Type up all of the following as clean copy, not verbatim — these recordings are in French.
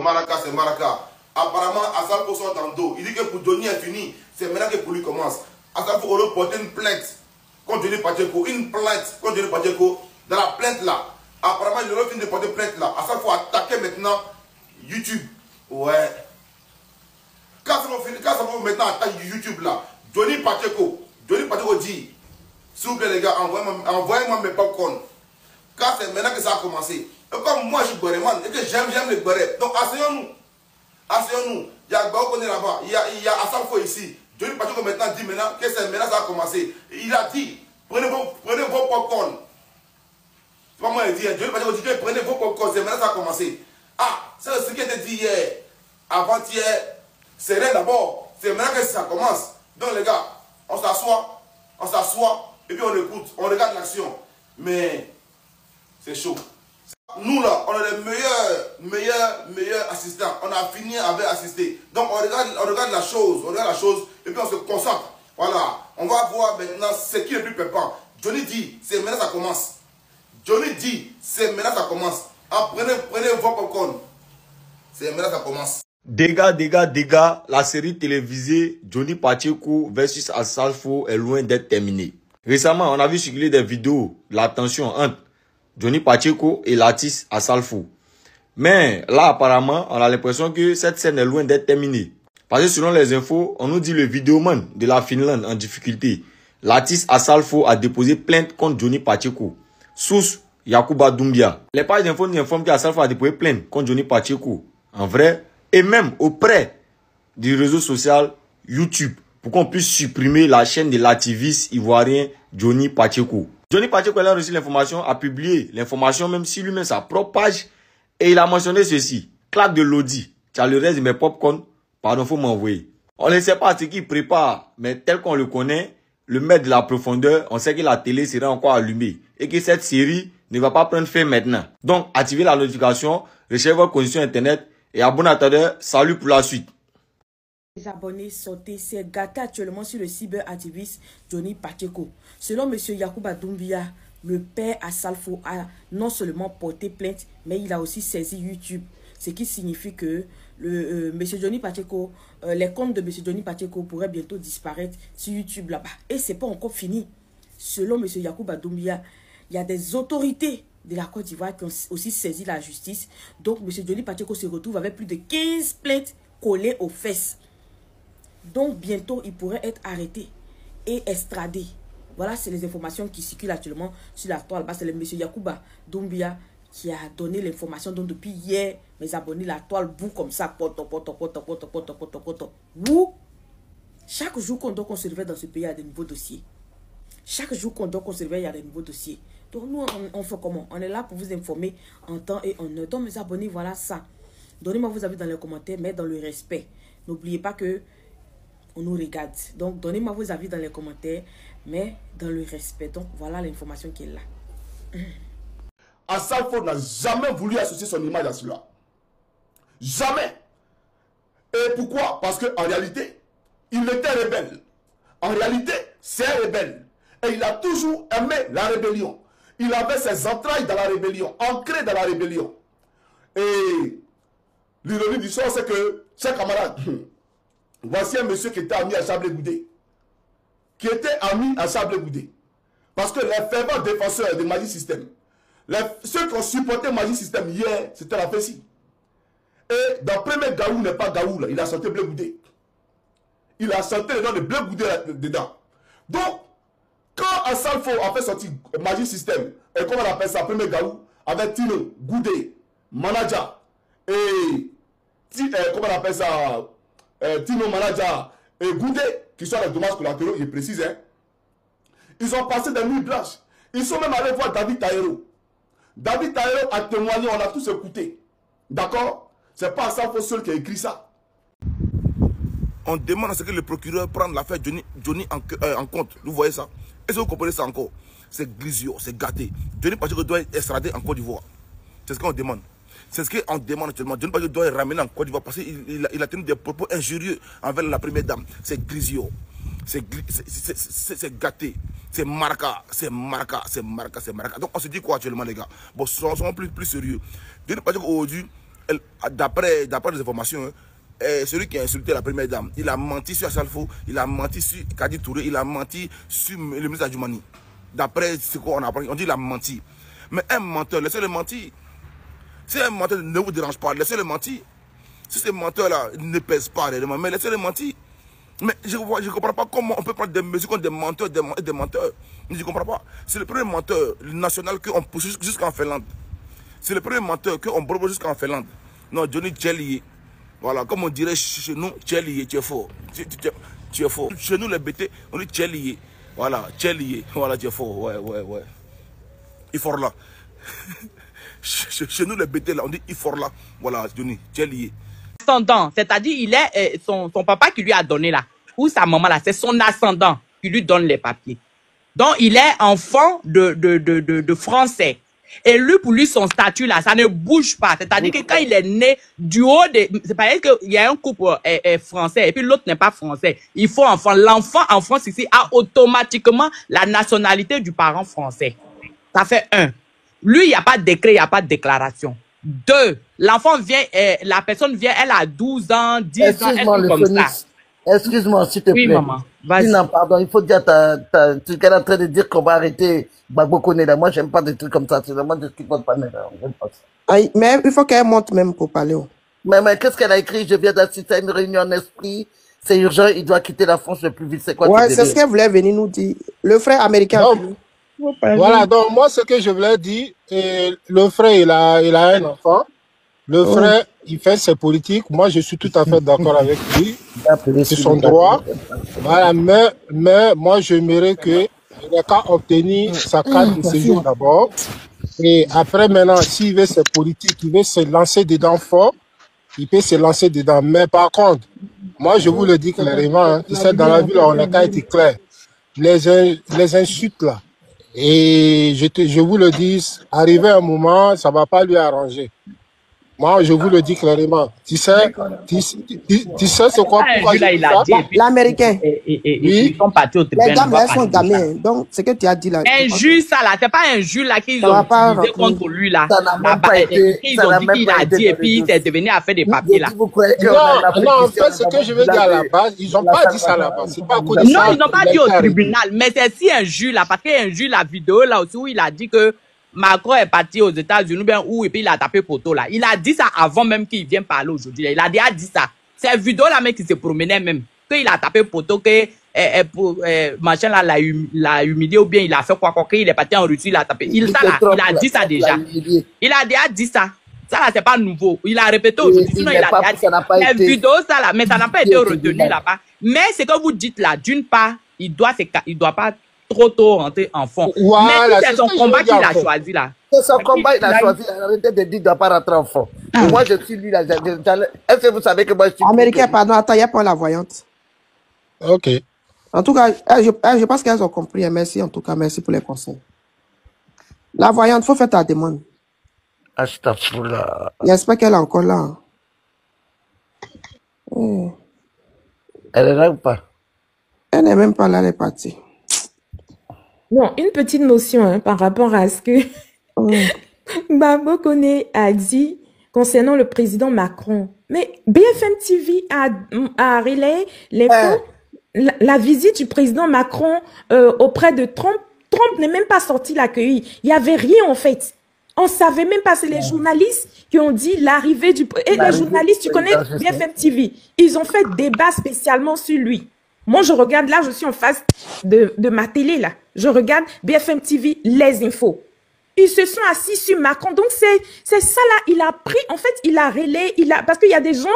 Maraka, c'est Maraka. Apparemment, Assalfo sort dans le dos. Il dit que pour Johnny est fini. C'est maintenant que pour lui commence. Assalfo aurait porté une plainte contre Johnny Pacheco. Une plainte contre Johnny Pacheco. Dans la plainte là. Apparemment, il aurait fini de porter plainte là. Assalfo a attaqué maintenant YouTube. Ouais. Quand ça va maintenant attaquer YouTube là. Johnny Pacheco dit, s'il vous plaît les gars, envoyez-moi mes popcorn. Car c'est maintenant que ça a commencé. Et comme moi je suis Goreman et que j'aime les Goré. Donc asseyons-nous. Asseyons-nous. Il y a Bao qu'on est là-bas. Il y a Assalfo ici. Johnny Pacheco maintenant dit maintenant que c'est maintenant ça a commencé. Il a dit, prenez vos popcorn. C'est pas moi qui dit. Johnny Pacheco dit que prenez vos popcorn. C'est maintenant ça a commencé. Ah, c'est ce qui était dit hier. Avant-hier. C'est rien d'abord. C'est maintenant que ça commence. Donc les gars, on s'assoit, et puis on écoute, on regarde l'action. Mais c'est chaud. Nous là, on est les meilleurs assistants. On a fini avec assister. Donc on regarde la chose, et puis on se concentre. Voilà, on va voir maintenant ce qui est le plus pépant. Johnny dit, c'est maintenant ça commence. Johnny dit, c'est maintenant ça commence. Ah, prenez vos popcorn. C'est maintenant ça commence. Dégâts, la série télévisée Johnny Pacheco versus Assalfo est loin d'être terminée. Récemment, on a vu circuler des vidéos de la tension entre Johnny Pacheco et l'artiste Assalfo. Mais là, apparemment, on a l'impression que cette scène est loin d'être terminée. Parce que selon les infos, on nous dit le vidéoman de la Finlande en difficulté. L'artiste Assalfo a déposé plainte contre Johnny Pacheco. Source Yacouba Doumbia. Les pages d'infos nous informent qu'Assalfo a déposé plainte contre Johnny Pacheco. En vrai, et même auprès du réseau social YouTube pour qu'on puisse supprimer la chaîne de l'activiste ivoirien Johnny Pacheco. Johnny Pacheco a reçu l'information, a publié l'information même si lui-même sa propre page et il a mentionné ceci. Claque de l'audi, tu as le reste de mes popcorn, pardon, faut m'envoyer. On ne sait pas ce qu'il prépare, mais tel qu'on le connaît, le maître de la profondeur, on sait que la télé sera encore allumée et que cette série ne va pas prendre fin maintenant. Donc, activez la notification, recherchez votre connexion internet. Et abonne-toi, salut pour la suite. Les abonnés sautés s'est gâté actuellement sur le cyberactiviste Johnny Pacheco. Selon M. Yacouba Doumbia, le père Assalfo a non seulement porté plainte, mais il a aussi saisi YouTube. Ce qui signifie que M. Johnny Pacheco, les comptes de M. Johnny Pacheco pourraient bientôt disparaître sur YouTube là-bas. Et ce n'est pas encore fini. Selon M. Yacouba Doumbia, il y a des autorités de la Côte d'Ivoire qui ont aussi saisi la justice. Donc, M. Johnny Pacheco se retrouve avec plus de 15 plaintes collées aux fesses. Donc, bientôt, il pourrait être arrêté et extradé. Voilà, c'est les informations qui circulent actuellement sur la toile. C'est le M. Yacouba Doumbia qui a donné l'information. Donc, depuis hier, mes abonnés, la toile boue comme ça. Boue. Chaque jour qu'on doit conserver dans ce pays, il y a de nouveaux dossiers. Chaque jour qu'on doit conserver, il y a de nouveaux dossiers. Donc nous, on fait comment? On est là pour vous informer en temps et en heure. Donc mes abonnés, voilà ça. Donnez-moi vos avis dans les commentaires, mais dans le respect. N'oubliez pas que on nous regarde. Donc donnez-moi vos avis dans les commentaires, mais dans le respect. Donc voilà l'information qui est là. Assalfo n'a jamais voulu associer son image à cela. Jamais. Et pourquoi? Parce qu'en réalité, il était rebelle. En réalité, c'est un rebelle. Et il a toujours aimé la rébellion. Il avait ses entrailles dans la rébellion, ancrées dans la rébellion. Et l'ironie du sort, c'est que, chers camarades, voici un monsieur qui était ami à Chablé Goudé. Parce que les fervents défenseurs de Magic System, ceux qui ont supporté Magic System hier, c'était la Fessie. Et dans le premier Gaou n'est pas Gaou, là, il a chanté Blé Goudé. Il a chanté le nom de Blé Goudé dedans. Donc, quand Assalfo a fait sortir Magic System, et comment on appelle ça, premier Gaou, avec Tino, Goudé, Manager, et comment on appelle ça, Tino, Manager, et Goudé, qui sont les dommages collatéraux, il précise, hein. Ils ont passé des nuits blanches. Ils sont même allés voir David Taïro. David Taïro a témoigné, on a tous écouté. D'accord? C'est pas Assalfo seul qui a écrit ça. On demande à ce que le procureur prenne l'affaire Johnny en compte. Vous voyez ça? Est-ce que vous comprenez ça encore? C'est grisio, c'est gâté. Johnny Pacheco doit être extradé en Côte d'Ivoire. C'est ce qu'on demande. C'est ce qu'on demande actuellement. Johnny Pacheco doit être ramené en Côte d'Ivoire parce qu'il a tenu des propos injurieux envers la première dame. C'est grisio. C'est gâté. C'est marca. Donc on se dit quoi actuellement les gars? Bon, soyons plus sérieux. Johnny Pacheco aujourd'hui d'après les informations, celui qui a insulté la première dame, il a menti sur Salfo, il a menti sur Kadi Touré, il a menti sur le ministre Adjoumani. D'après ce qu'on apprend, on dit qu'il a menti. Mais un menteur, laissez-le mentir. Si un menteur ne vous dérange pas, laissez-le mentir. Si ce menteur-là ne pèse pas réellement, mais laissez-le mentir. Mais je ne comprends pas comment on peut prendre des mesures contre des menteurs et des menteurs. Je ne comprends pas. C'est le premier menteur national qu'on pousse jusqu'en Finlande. C'est le premier menteur qu'on propose jusqu'en Finlande. Non, Johnny Tchellier. Voilà, comme on dirait chez nous, Tchellier, tu es fort. Tu es fort. Chez nous, les BT, on dit Tchellier. Voilà, Tchellier. Voilà, tu es fort. Ouais. Il est fort là. Chez nous, les BT, là, on dit il est fort là. Voilà, Johnny Tchellier. Ascendant, c'est-à-dire il est son papa qui lui a donné là, ou sa maman là, c'est son ascendant qui lui donne les papiers. Donc il est enfant de français. Et lui, pour lui, son statut là, ça ne bouge pas. C'est-à-dire que quand il est né du haut de... C'est pas qu'il y a un couple français et puis l'autre n'est pas français. Il faut enfant. L'enfant en France ici a automatiquement la nationalité du parent français. Ça fait 1. Lui, il n'y a pas de décret, il n'y a pas de déclaration. 2, l'enfant vient, la personne vient, elle a 12 ans, 10 ans, elle est comme ça. Excuse-moi, s'il te plaît. Oui, maman. Vas-y. Non, pardon, il faut dire, tu es en train de dire qu'on va arrêter Gbagbo Koné là. Moi, j'aime pas des trucs comme ça. C'est vraiment des trucs comme ça. J'aime pas ça. Aïe, mais il faut qu'elle monte même pour parler. Mais qu'est-ce qu'elle a écrit? Je viens d'assister à une réunion d'esprit. C'est urgent, il doit quitter la France le plus vite. C'est quoi? Ouais, c'est ce qu'elle voulait venir nous dire. Le frère américain. Voilà, donc moi, ce que je voulais dire, le frère, il a un enfant. Le frère, il fait ses politiques. Moi, je suis tout à fait d'accord avec lui. C'est son droit. Voilà, mais moi, j'aimerais qu'il n'ait qu'à obtenir sa carte de séjour d'abord. Et après, maintenant, s'il veut ses politiques, il veut se lancer dedans fort, il peut se lancer dedans. Mais par contre, moi, je vous le dis clairement, hein, tu sais, dans la vie, là, on n'a qu'à être clair. Les insultes, là, et je vous le dis, arrivé un moment, ça ne va pas lui arranger. Moi, je vous le dis clairement. Tu sais c'est quoi pourquoi l'américain. Ils sont partis au tribunal. Les dames, elles sont gamines. Donc, ce que tu as dit là. Un juge, ça là, c'est pas un juge là qu'ils ont utilisé contre lui là. Ils ont dit qu'il a dit et puis il est devenu à faire des papiers là. Non, en fait, ce que je veux dire à la base, ils n'ont pas dit ça à la base. C'est pas à cause de ça. Non, ils n'ont pas dit au tribunal. Mais c'est si un juge là, parce qu'il y a un juge, la vidéo là aussi où il a dit que Macron est parti aux États-Unis, bien où, et puis il a tapé poteau là. Il a dit ça avant même qu'il vienne parler aujourd'hui. Il a déjà dit ça. C'est vidéo là, mec, qui se promenait même. Qu'il a tapé poteau, que machin là l'a humilié ou bien il a fait quoi, qu'il est parti en Russie, il a tapé. Il a dit ça déjà. Il a déjà dit ça. Ça là, c'est pas nouveau. Il a répété aujourd'hui. Sinon, il a déjà dit. La vidéo, ça là, mais ça n'a pas été retenu là-bas. Mais ce que vous dites là, d'une part, il doit pas trop tôt rentrer en fond. Voilà, mais c'est son combat qu'il a choisi là. C'est son combat, il a choisi. Arrêtez de dire qu'il ne doit pas rentrer en fond. Moi, je suis lui là. Est-ce que vous savez que moi, je suis... Américain, pardon, attends, il n'y a pas la voyante. Ok. En tout cas, je pense qu'elles ont compris. Merci, en tout cas, merci pour les conseils. La voyante, il faut faire ta demande. Astaghfirullah. J'espère qu'elle est encore là. Elle est là ou pas? Elle n'est même pas là, elle est partie. Non, une petite notion hein, par rapport à ce que Gbagbo Koné a dit concernant le président Macron. Mais BFM TV a relayé la visite du président Macron auprès de Trump. Trump n'est même pas sorti l'accueillir. Il n'y avait rien en fait. On ne savait même pas, c'est les journalistes qui ont dit l'arrivée du... Et les journalistes, tu connais BFM TV, ils ont fait débat spécialement sur lui. Moi, je regarde, là, je suis en face de ma télé, là. Je regarde BFM TV, les infos. Ils se sont assis sur Macron. Donc, c'est ça, là, il a pris, en fait, il a relayé, parce qu'il y a des gens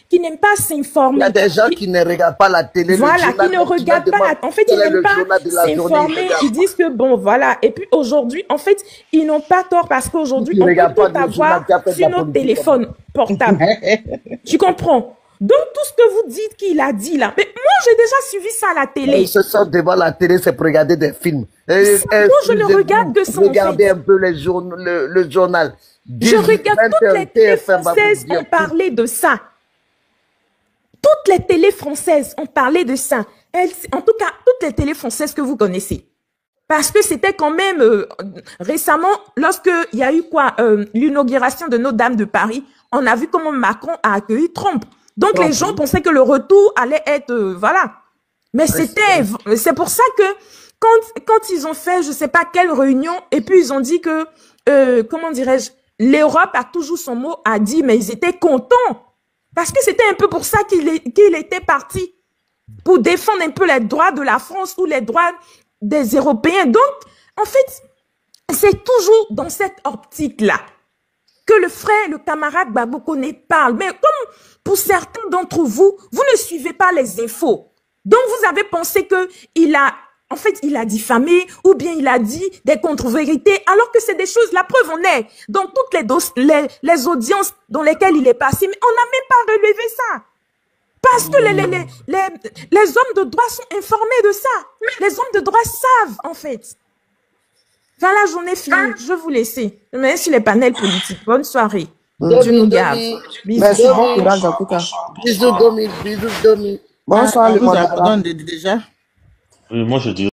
qui n'aiment pas s'informer. Il y a des gens qui ne regardent pas la télé. Voilà, qui ne regardent pas. En fait, ils n'aiment pas s'informer. Ils disent que, bon, voilà. Et puis, aujourd'hui, en fait, ils n'ont pas tort parce qu'aujourd'hui, on peut tout avoir sur notre téléphone portable. Tu comprends? Donc, tout ce que vous dites qu'il a dit là, mais moi, j'ai déjà suivi ça à la télé. Ils se sont devant la télé, c'est pour regarder des films. Moi, je ne regarde que ça, regardez un peu le journal. Je regarde toutes les télés françaises ont parlé de ça. Toutes les télés françaises ont parlé de ça. En tout cas, toutes les télés françaises que vous connaissez. Parce que c'était quand même récemment, lorsqu'il y a eu quoi l'inauguration de Notre-Dame de Paris, on a vu comment Macron a accueilli Trump. Donc les gens pensaient que le retour allait être, voilà. Mais c'est pour ça que quand ils ont fait, je sais pas quelle réunion, et puis ils ont dit que, comment dirais-je, l'Europe a toujours son mot à dire, mais ils étaient contents. Parce que c'était un peu pour ça qu'il était parti. Pour défendre un peu les droits de la France ou les droits des Européens. Donc, en fait, c'est toujours dans cette optique-là que le frère, le camarade Gbagbo Koné parle. Mais comme pour certains d'entre vous, vous ne suivez pas les infos. Donc, vous avez pensé qu'il a, en fait, il a diffamé ou bien il a dit des contre-vérités, alors que c'est des choses, la preuve en est, dans toutes les audiences dans lesquelles il est passé, mais on n'a même pas relevé ça. Parce que les hommes de droit sont informés de ça. Les hommes de droit savent, en fait. Enfin, la journée finie, je vais vous laisser. Je me mets sur les panels politiques. Bonne soirée. Dieu nous garde. Merci, bon courage en tout cas. Bisous, Domi. Bisous, Domi. Bonsoir, le déjà. Oui, moi je dis